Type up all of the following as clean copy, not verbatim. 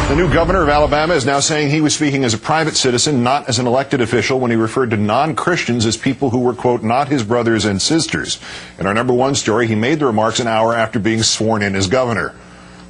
The new governor of Alabama is now saying he was speaking as a private citizen, not as an elected official, when he referred to non-Christians as people who were, quote, not his brothers and sisters. In our number one story, he made the remarks an hour after being sworn in as governor.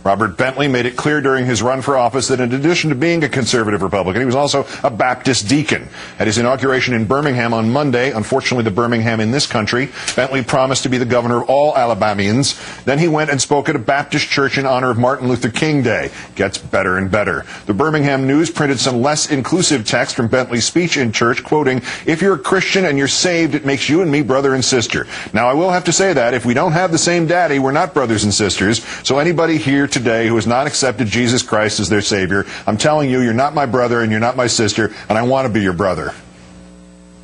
Robert Bentley made it clear during his run for office that in addition to being a conservative Republican, he was also a Baptist deacon. At his inauguration in Birmingham on Monday, unfortunately the Birmingham in this country, Bentley promised to be the governor of all Alabamians. Then he went and spoke at a Baptist church in honor of Martin Luther King Day. Gets better and better. The Birmingham News printed some less inclusive text from Bentley's speech in church, quoting, "If you're a Christian and you're saved, it makes you and me brother and sister." Now, I will have to say that if we don't have the same daddy, we're not brothers and sisters. So anybody here today who has not accepted Jesus Christ as their Savior, I'm telling you, you're not my brother and you're not my sister, and I want to be your brother.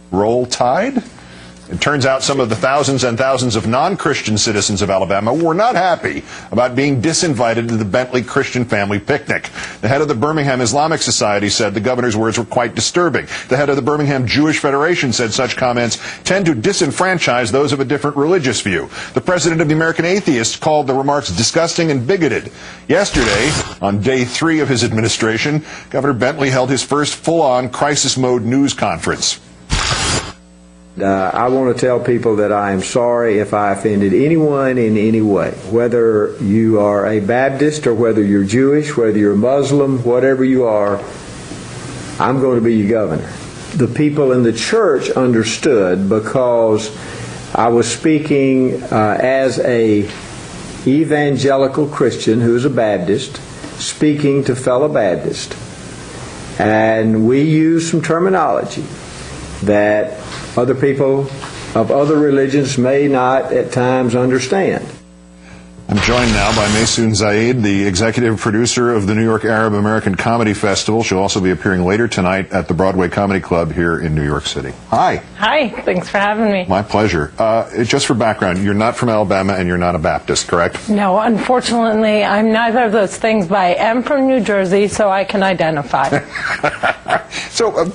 Roll Tide? It turns out some of the thousands and thousands of non-Christian citizens of Alabama were not happy about being disinvited to the Bentley Christian family picnic. The head of the Birmingham Islamic Society said the governor's words were quite disturbing. The head of the Birmingham Jewish Federation said such comments tend to disenfranchise those of a different religious view. The president of the American Atheists called the remarks disgusting and bigoted. Yesterday, on day 3 of his administration, Governor Bentley held his first full-on crisis mode news conference. I want to tell people that I am sorry if I offended anyone in any way, whether you are a Baptist or whether you're Jewish, whether you're Muslim, whatever you are, I'm going to be your governor. The people in the church understood because I was speaking as a evangelical Christian who's a Baptist, speaking to fellow Baptists. And we used some terminology that other people of other religions may not at times understand. I'm joined now by Maysoon Zayed, the executive producer of the New York Arab American Comedy Festival. She'll also be appearing later tonight at the Broadway Comedy Club here in New York City. Hi. Hi. Thanks for having me. My pleasure. Just for background, you're not from Alabama and you're not a Baptist, correct? No, unfortunately, I'm neither of those things, but I am from New Jersey, so I can identify. So,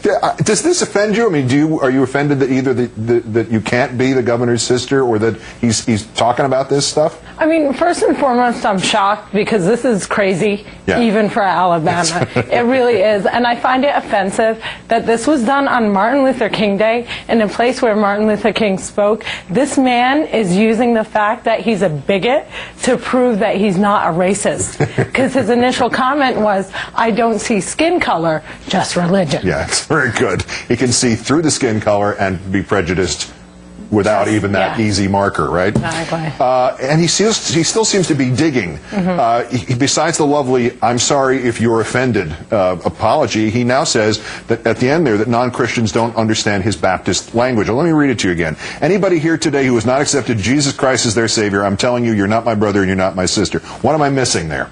does this offend you? I mean, are you offended that either that you can't be the governor's sister or that he's talking about this stuff? I mean, first and foremost, I'm shocked because this is crazy, even for Alabama. It really is. And I find it offensive that this was done on Martin Luther King Day in a place where Martin Luther King spoke. This man is using the fact that he's a bigot to prove that he's not a racist. Because his initial comment was, I don't see skin color, just religion. Yeah, it's very good. He can see through the skin color and be prejudiced without even that easy marker, right? Exactly. And he still seems to be digging. Besides the lovely "I'm sorry if you're offended" apology, he now says that at the end there that non-Christians don't understand his Baptist language. Well, let me read it to you again. Anybody here today who has not accepted Jesus Christ as their Savior, I'm telling you, you're not my brother and you're not my sister. What am I missing there?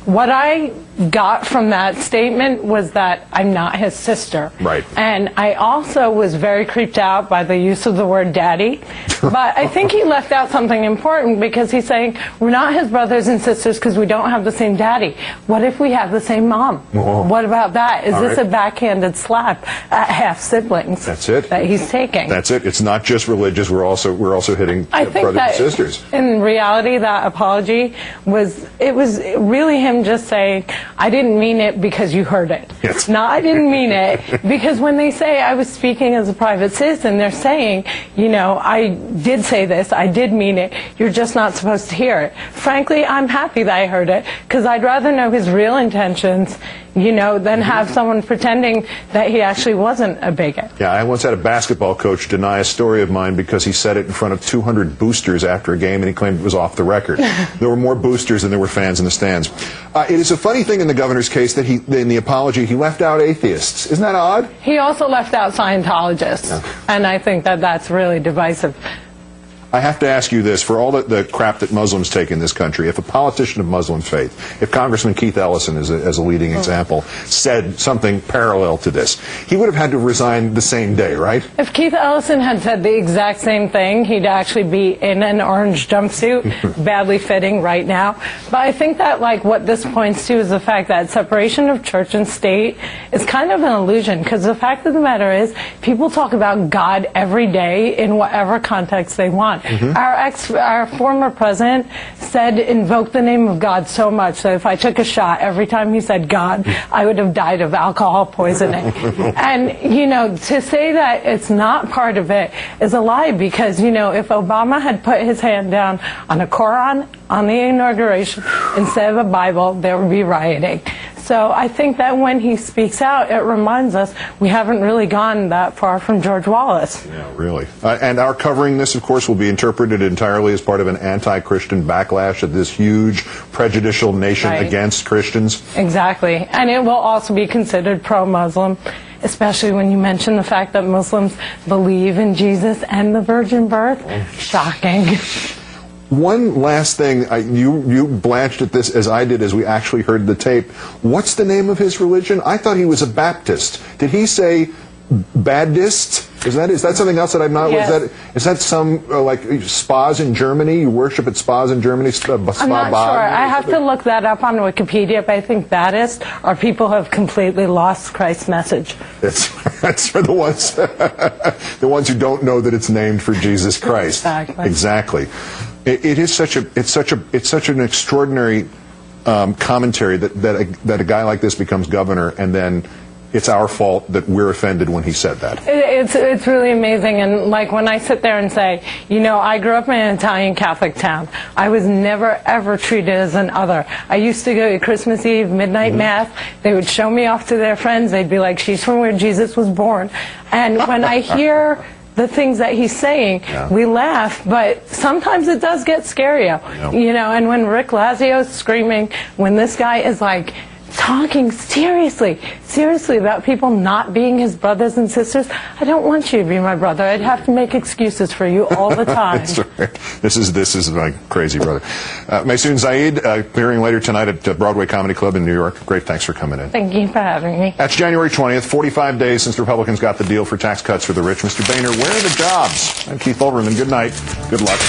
What I got from that statement was that I'm not his sister. Right. And I also was very creeped out by the use of the word daddy. But I think he left out something important because he's saying we're not his brothers and sisters because we don't have the same daddy. What if we have the same mom? Whoa. What about that? Is this right. a backhanded slap at half siblings? That's it. That he's taking. That's it. It's not just religious. We're also hitting brothers and sisters. In reality, that apology was really him just saying, I didn't mean it because you heard it. Yes. No, I didn't mean it because when they say I was speaking as a private citizen, they're saying, you know, I did say this, I did mean it, you're just not supposed to hear it. Frankly, I'm happy that I heard it because I'd rather know his real intentions, you know, than have someone pretending that he actually wasn't a bigot. Yeah, I once had a basketball coach deny a story of mine because he said it in front of 200 boosters after a game and he claimed it was off the record. There were more boosters than there were fans in the stands. It is a funny thing in the governor's case that in the apology, he left out atheists. Isn't that odd? He also left out Scientologists, and I think that that's really divisive. I have to ask you this, for all the crap that Muslims take in this country, if a politician of Muslim faith, if Congressman Keith Ellison, as a leading example, said something parallel to this, he would have had to resign the same day, right? If Keith Ellison had said the exact same thing, he'd actually be in an orange jumpsuit, badly fitting right now. But I think that, like, what this points to is the fact that separation of church and state is kind of an illusion, because the fact of the matter is, people talk about God every day in whatever context they want. on. Our former president said, invoke the name of God so much that if I took a shot every time he said God, I would have died of alcohol poisoning. And, you know, to say that it's not part of it is a lie, because, you know, if Obama had put his hand down on a Quran on the inauguration instead of a Bible, there would be rioting. So I think that when he speaks out, it reminds us we haven't really gone that far from George Wallace. Yeah, really. And our covering this, of course, will be interpreted entirely as part of an anti-Christian backlash of this huge prejudicial nation against Christians. Exactly. And it will also be considered pro-Muslim, especially when you mention the fact that Muslims believe in Jesus and the virgin birth. Shocking. One last thing, you blanched at this as I did as we actually heard the tape. What's the name of his religion? I thought he was a Baptist. Did he say Badist? Is that something else that I'm not? Yes. Is that some like spas in Germany? You worship at spas in Germany? I'm not sure. I have to look that up on Wikipedia. But I think Badist are people who have completely lost Christ's message. That's for the ones the ones who don't know that it's named for Jesus Christ. Exactly. It is such an extraordinary commentary that a guy like this becomes governor, and then it's our fault that we're offended when he said that. It's really amazing. And like when I sit there and say, you know, I grew up in an Italian Catholic town. I was never ever treated as an other. I used to go to Christmas Eve, midnight mass. They would show me off to their friends. They'd be like, she's from where Jesus was born. And when I hear the things that he's saying, we laugh, but sometimes it does get scarier. You know, and when Rick Lazio's screaming, when this guy is like talking seriously about people not being his brothers and sisters, I don't want you to be my brother. I'd have to make excuses for you all the time. That's right. This is my crazy brother. Maysoon Zayid, appearing later tonight at Broadway Comedy Club in New York. Great, thanks for coming in. Thank you for having me. That's January 20th, 45 days since Republicans got the deal for tax cuts for the rich. Mr. Boehner, where are the jobs? I'm Keith Olbermann. Good night. Good luck.